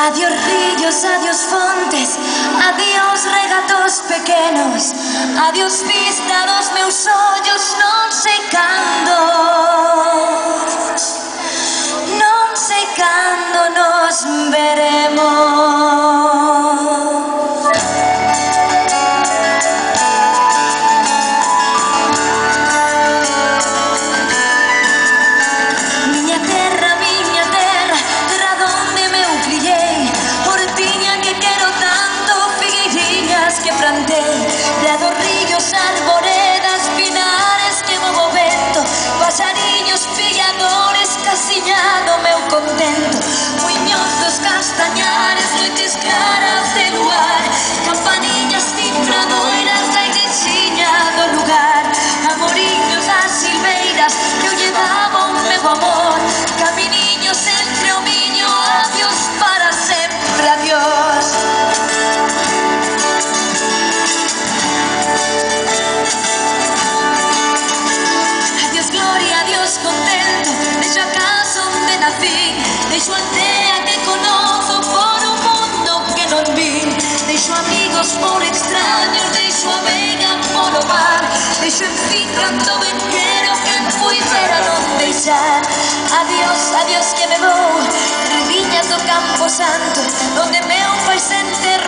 Adiós ríos, adiós fontes, adiós regatos pequenos, adiós vista dos meus ollos non sei cando nos veremos. Prados, ríos, arboredas, pinares que movo vento, pasariños, pilladores, casiñado meu contento, muiñozos, castañares, noites claras de luar, campaniñas cifradoiras da igrexiña do lugar, amoriños das silveiras que eu lle daba o meu amor, caminiños entre o miño, adiós para sempre, adiós. Deixo a aldea que conozo por un mundo que non vin, deixo amigos por extraños, deixo a vega por o mar, deixo en fin canto ben quero que fui pero non deixar. Adiós, adiós que me vou, riviñas do Campo Santo, donde meu pai se enterrou.